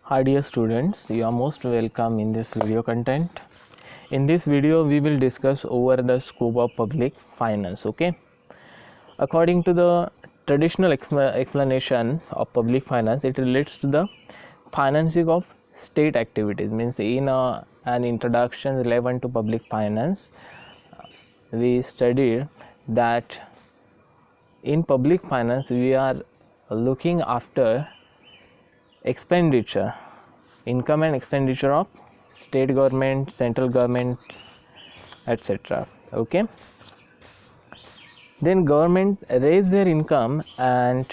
Hi dear students, you are most welcome in this video content. In this video we will discuss over the scope of public finance. Okay, according to the traditional explanation of public finance, it relates to the financing of state activities. Means in an introduction relevant to public finance, we studied that in public finance we are looking after expenditure, income and expenditure of state government, central government, etc. Okay, then government raise their income, and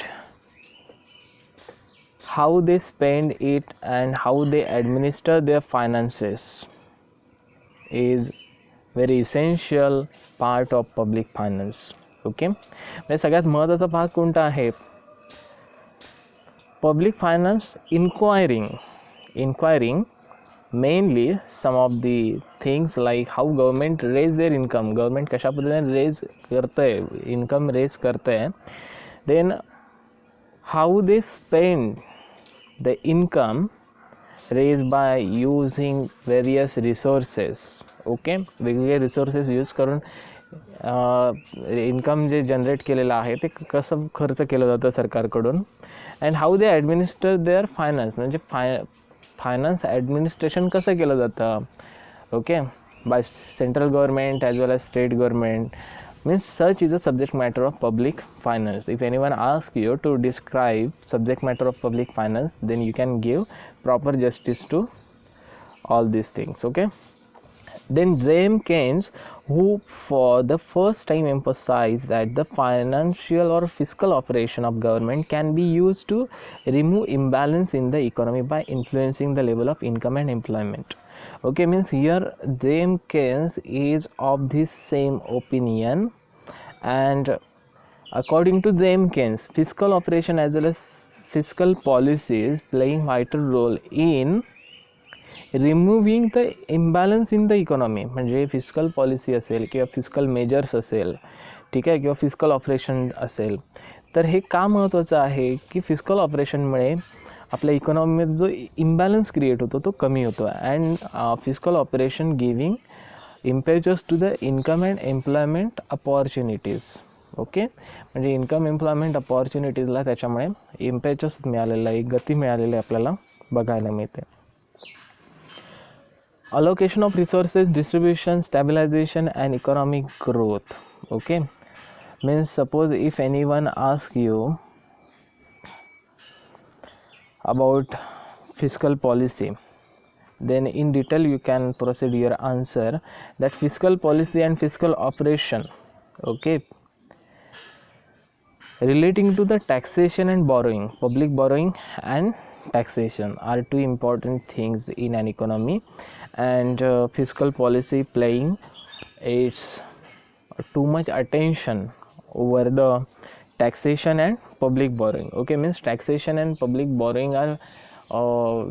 how they spend it and how they administer their finances is very essential part of public finance. Okay, म्हणजे सगळ्यात महत्त्वाचा भाग कोणता आहे? Public finance inquiring mainly some of the things like how government raise their income, government कशा पद्धतीने raise करतंय, income raise करतंय, then how they spend the income raised by using various resources. Okay, वेगवेगळे रिसोर्सेस यूज करून income जे generate केलेलं आहे ते कसं खर्च केलं जातं सरकारकडून, and how they administer their finance, म्हणजे फायनान्स ॲडमिनिस्ट्रेशन कसं केलं जातं. Okay, by central government as well as state government. Means such is the subject matter of public finance. If anyone asks you to describe subject matter of public finance, then you can give proper justice to all these things. Okay, then James Keynes, who for the first time emphasized that the financial or fiscal operation of government can be used to remove imbalance in the economy by influencing the level of income and employment. Okay, means here James Keynes is of this same opinion, and according to James Keynes, fiscal operation as well as fiscal policies playing vital role in removing the imbalance in the economy. म्हणजे fiscal policy असेल किंवा fiscal measures असेल, ठीक आहे, किंवा fiscal operation असेल, तर हे का महत्त्वाचं आहे की फिस्कल ऑपरेशनमुळे आपल्या इकॉनॉमीमध्ये जो इम्बॅलन्स क्रिएट होतो तो कमी होतो. And fiscal operation giving impetus to the income and employment opportunities. Okay, म्हणजे इन्कम एम्प्लॉयमेंट अपॉर्च्युनिटीजला त्याच्यामुळे इम्पेचस मिळालेलं आहे, गती मिळालेली आपल्याला बघायला मिळते. Allocation of resources, distribution, stabilization and economic growth. Okay, means suppose if anyone asks you about fiscal policy, then in detail you can proceed your answer that fiscal policy and fiscal operation, okay, relating to the taxation and borrowing, public borrowing and taxation are two important things in an economy, and fiscal policy playing its too much attention over the taxation and public borrowing. Okay, means taxation and public borrowing are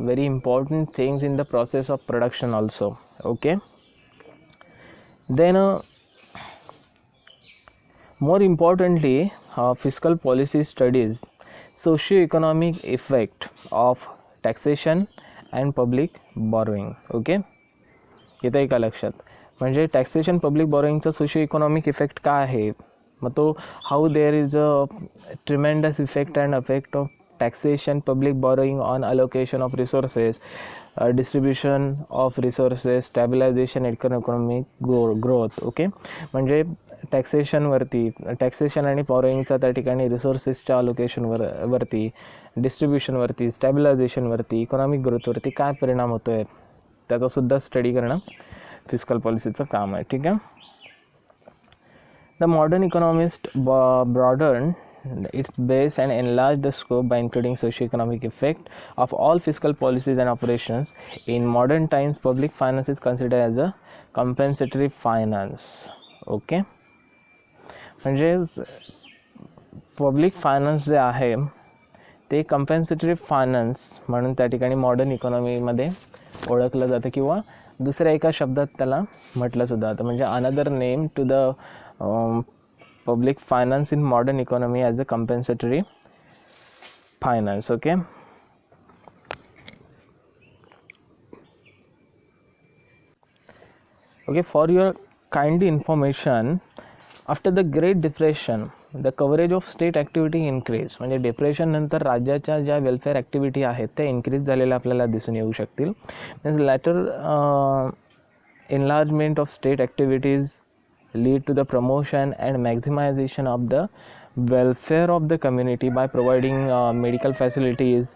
very important things in the process of production also. Okay, then more importantly, fiscal policy studies socio-economic effect of taxation and public borrowing. Okay, येतं आहे का लक्षात? म्हणजे taxation public बॉरोईंगचा socio economic effect काय आहे, मग तो how there is a tremendous effect and affect of taxation public borrowing on allocation of resources, distribution of resources, stabilisation economic growth. Okay, म्हणजे टॅक्सेशन आणि बॉरोईंगचा त्या ठिकाणी रिसोर्सेसच्या अलोकेशनवरती, डिस्ट्रीब्युशनवरती, स्टॅबिलायझेशनवरती, इकॉनॉमिक ग्रोथवरती काय परिणाम होतो आहे त्याचासुद्धा स्टडी करणं फिस्कल पॉलिसीचं काम आहे. ठीक आहे. The modern economist broaden its base and enlarge the scope by including socio-economic effect of all fiscal policies and operations. In modern times, public finance is considered as a compensatory finance. Okay, म्हणजे public finance जे आहे ते कंपेन्सेटरी finance म्हणून त्या ठिकाणी modern इकॉनॉमीमध्ये ओळखलं जातं, किंवा दुसऱ्या एका शब्दात त्याला म्हटलं सुद्धा जातं, म्हणजे another name to the public finance in modern economy as a compensatory finance. Okay, Okay, for your kind information, after the great depression the coverage of state activity increase. म्हणजे डिप्रेशन नंतर राज्याच्या ज्या वेलफेअर ॲक्टिव्हिटी आहेत त्या increase झालेल्या आपल्याला दिसून येऊ शकतील. Means later enlargement of state activities lead to the promotion and maximization of the welfare of the community by providing medical facilities,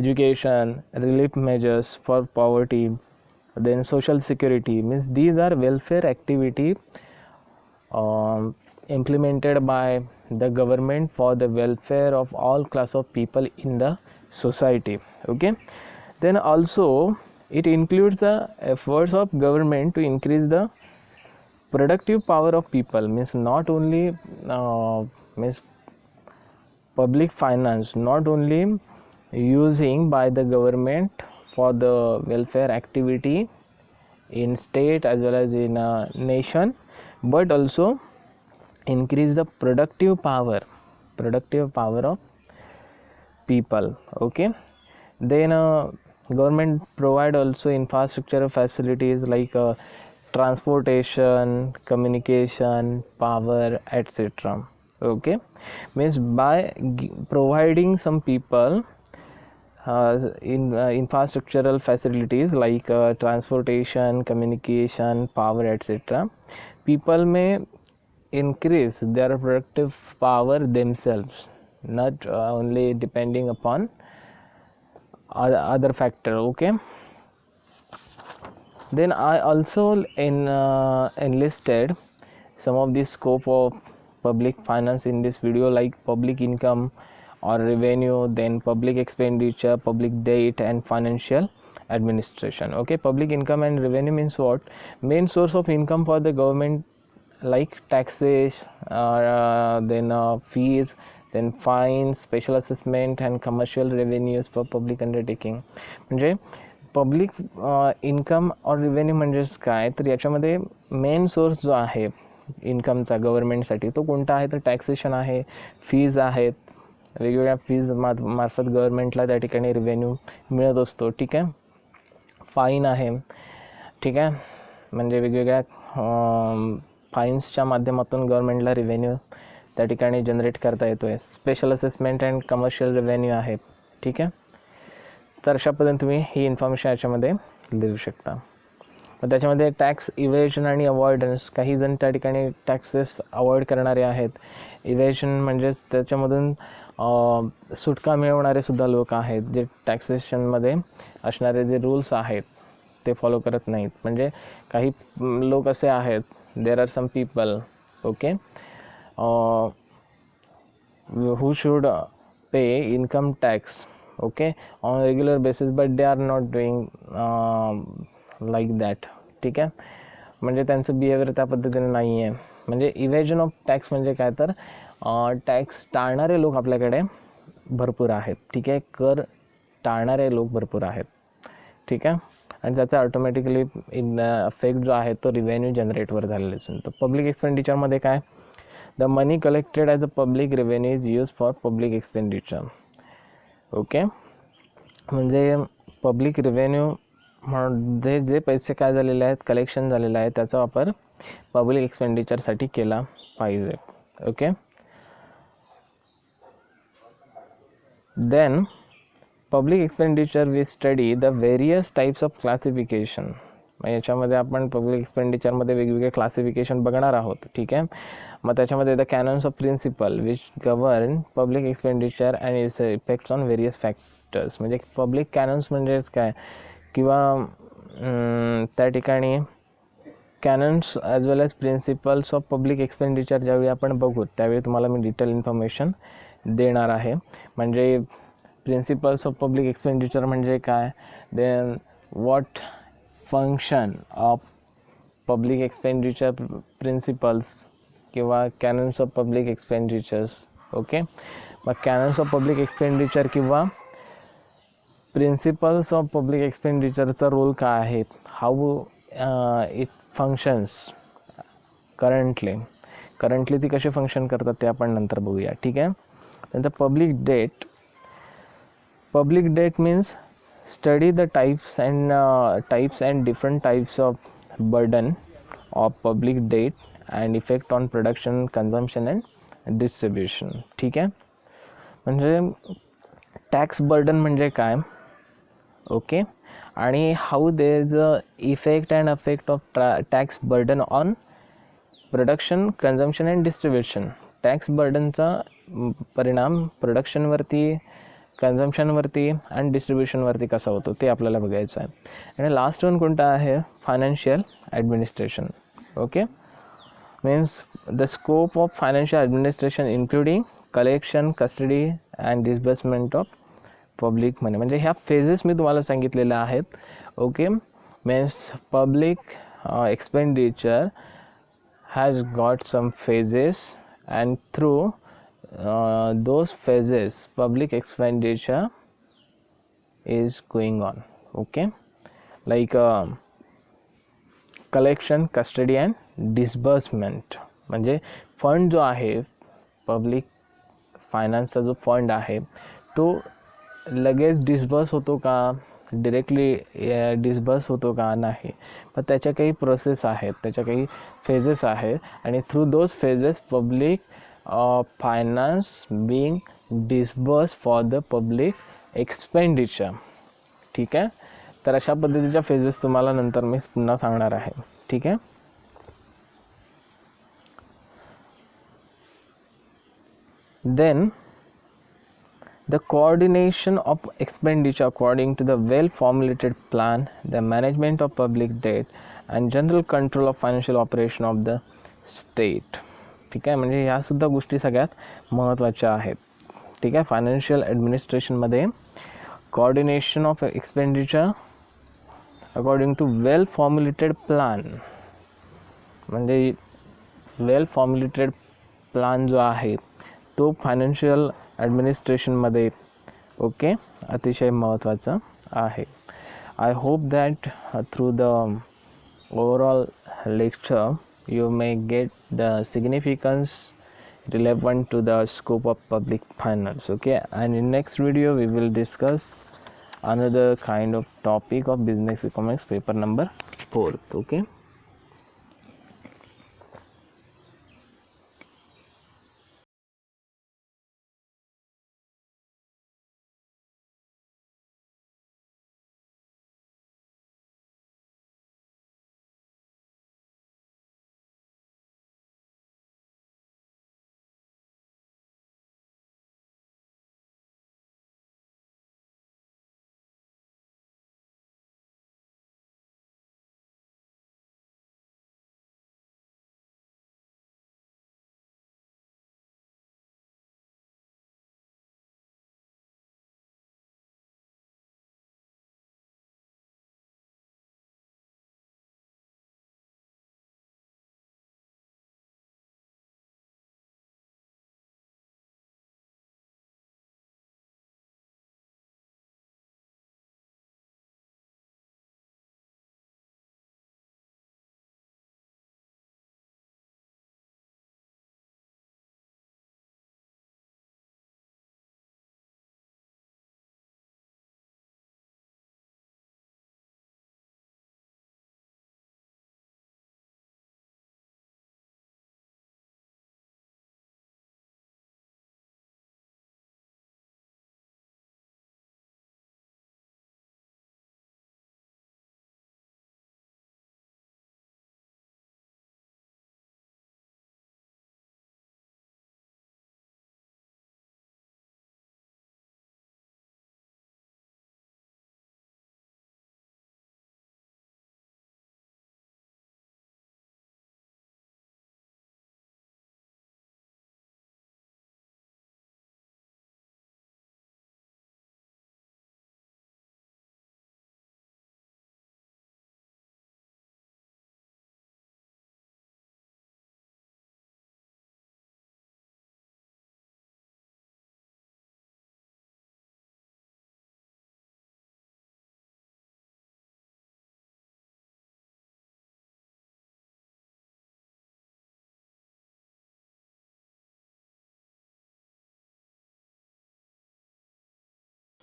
education, relief measures for poverty, then social security. Means these are welfare activity implemented by the government for the welfare of all class of people in the society. Okay, then also it includes the efforts of government to increase the productive power of people. Means not only means public finance not only using by the government for the welfare activity in state as well as in a nation, but also increase the productive power of people. Okay, then government provide also infrastructure facilities like transportation, communication, power, etc. Okay, means by providing some people in infrastructural facilities like transportation, communication, power, etc. people may increase their productive power themselves, not only depending upon other factor. Okay, then I also enlisted some of the scope of public finance in this video, like public income or revenue, then public expenditure, public debt, and financial administration. Okay, public income and revenue means what? Main source of income for the government, like taxes, then fees, then fines, special assessment, and commercial revenues for public undertaking. म्हणजे public income और revenue म्हणजेच काय, तर याच्यामध्ये main source जो आहे इन्कमचा गव्हर्नमेंटसाठी तो कोणता आहे, तर टॅक्सेशन आहे, फीज आहेत, वेगवेगळ्या फीज मार्फत गव्हर्नमेंटला त्या ठिकाणी रेव्हेन्यू मिळत असतो. ठीक आहे, फाईन आहे. ठीक आहे, म्हणजे वेगवेगळ्या फाईन्सच्या माध्यमातून गव्हर्नमेंटला रेव्हेन्यू त्या ठिकाणी जनरेट करता येतो आहे. Special assessment and commercial revenue आहे. ठीक आहे, तर अशा पद्धतीने तुम्ही ही इन्फॉर्मेशन याच्यामध्ये देऊ शकता. मग त्याच्यामध्ये टॅक्स इव्हेजन आणि अवॉइडन्स, काही जण त्या ठिकाणी टॅक्सेस अवॉइड करणारे आहेत. इव्हेजन म्हणजेच त्याच्यामधून सुटका मिळवणारे सुद्धा लोक आहेत, जे टॅक्सेशनमध्ये असणारे जे रूल्स आहेत ते फॉलो करत नाहीत. म्हणजे काही लोक असे आहेत, there are some people okay who should pay income tax okay on a regular basis, but they are not doing like that. ठीक आहे, म्हणजे त्यांचं बिहेवियर त्या पद्धतीने नाही आहे. म्हणजे इव्हेजन ऑफ टॅक्स म्हणजे काय, तर टॅक्स टाळणारे लोक आपल्याकडे भरपूर आहेत. ठीक आहे, कर टाळणारे लोक भरपूर आहेत. ठीक आहे, आणि त्याचा ऑटोमॅटिकली इफेक्ट जो आहे तो रिव्हेन्यू जनरेटवर झालेला असेल. तर पब्लिक एक्सपेंडिचरमध्ये काय, the money collected as a public revenue is used for public expenditure. Okay, म्हणजे पब्लिक रेव्हेन्यू मध्ये जे पैसे काय झालेले आहेत, कलेक्शन झालेलं आहे, त्याचा वापर पब्लिक एक्सपेंडिचरसाठी केला पाहिजे. Okay, then public expenditure we study the various types of classification. याच्यामध्ये आपण पब्लिक एक्सपेंडिचरमध्ये वेगवेगळे क्लासिफिकेशन बघणार आहोत. ठीक आहे, मग त्याच्यामध्ये the canons of principle which govern public expenditure and its effects on various factors. म्हणजे पब्लिक कॅनन्स म्हणजेच काय, किंवा त्या ठिकाणी canons as well as principles of public expenditure ज्यावेळी आपण बघू त्यावेळी तुम्हाला मी डिटेल इन्फॉर्मेशन देणार आहे. म्हणजे प्रिन्सिपल्स ऑफ पब्लिक एक्सपेंडिचर म्हणजे काय, then what function of public expenditure principles किंवा canons of public expenditures. Okay, मग कॅनन्स ऑफ पब्लिक एक्सपेंडिचर किंवा प्रिन्सिपल्स ऑफ पब्लिक एक्सपेंडिचरचा रोल काय आहे, हाऊ इट फंक्शन्स करंटली ती कसे फंक्शन करतात ते आपण नंतर बघूया. ठीक आहे, नंतर public debt means study the types and different types of burden of public debt and effect on production, consumption and distribution. ठीक आहे, म्हणजे टॅक्स बर्डन म्हणजे काय, ओके, आणि how there is a effect and affect of tax burden on production, consumption and distribution. Tax बर्डनचा परिणाम प्रोडक्शनवरती, कन्झम्पशनवरती आणि डिस्ट्रीब्युशनवरती कसा होतो ते आपल्याला बघायचं आहे. आणि लास्ट वन कोणता आहे, financial administration. Okay, means the scope of financial administration including collection, custody and disbursement of public money. म्हणजे ह्या फेजेस मी तुम्हाला सांगितलेल्या आहेत. Okay, means public expenditure has got some phases and through those phases public expenditure is going on. Okay, like collection, custody and disbursement. म्हणजे fund जो आहे, public फायनान्सचा जो फंड आहे तो लगेच डिस्बर्स होतो का, डिरेक्टली डिस्बर्स होतो का, नाही. पण त्याच्या काही प्रोसेस आहेत, त्याच्या काही फेजेस आहेत आणि through those phases public finance being disburse for the public expenditure. ठीक आहे, तर अशा पद्धतीच्या फेजेस तुम्हाला नंतर मी पुन्हा सांगणार आहे. ठीक आहे, then the coordination of expenditure according to the well formulated plan, the management of public debt and general control of financial operation of the state. ठीक आहे, म्हणजे ह्या सुद्धा गोष्टी सगळ्यात महत्त्वाच्या आहेत. ठीक आहे, फायनान्शियल ॲडमिनिस्ट्रेशनमध्ये coordination of expenditure according to well formulated plan. म्हणजे वेल फॉर्म्युलेटेड प्लॅन जो आहे तो फायनान्शियल ॲडमिनिस्ट्रेशनमध्ये ओके अतिशय महत्त्वाचा आहे. I hope that through the overall lecture you may get the significance relevant to the scope of public finance. Okay, and in next video we will discuss another kind of topic of business economics, paper number 4. Okay.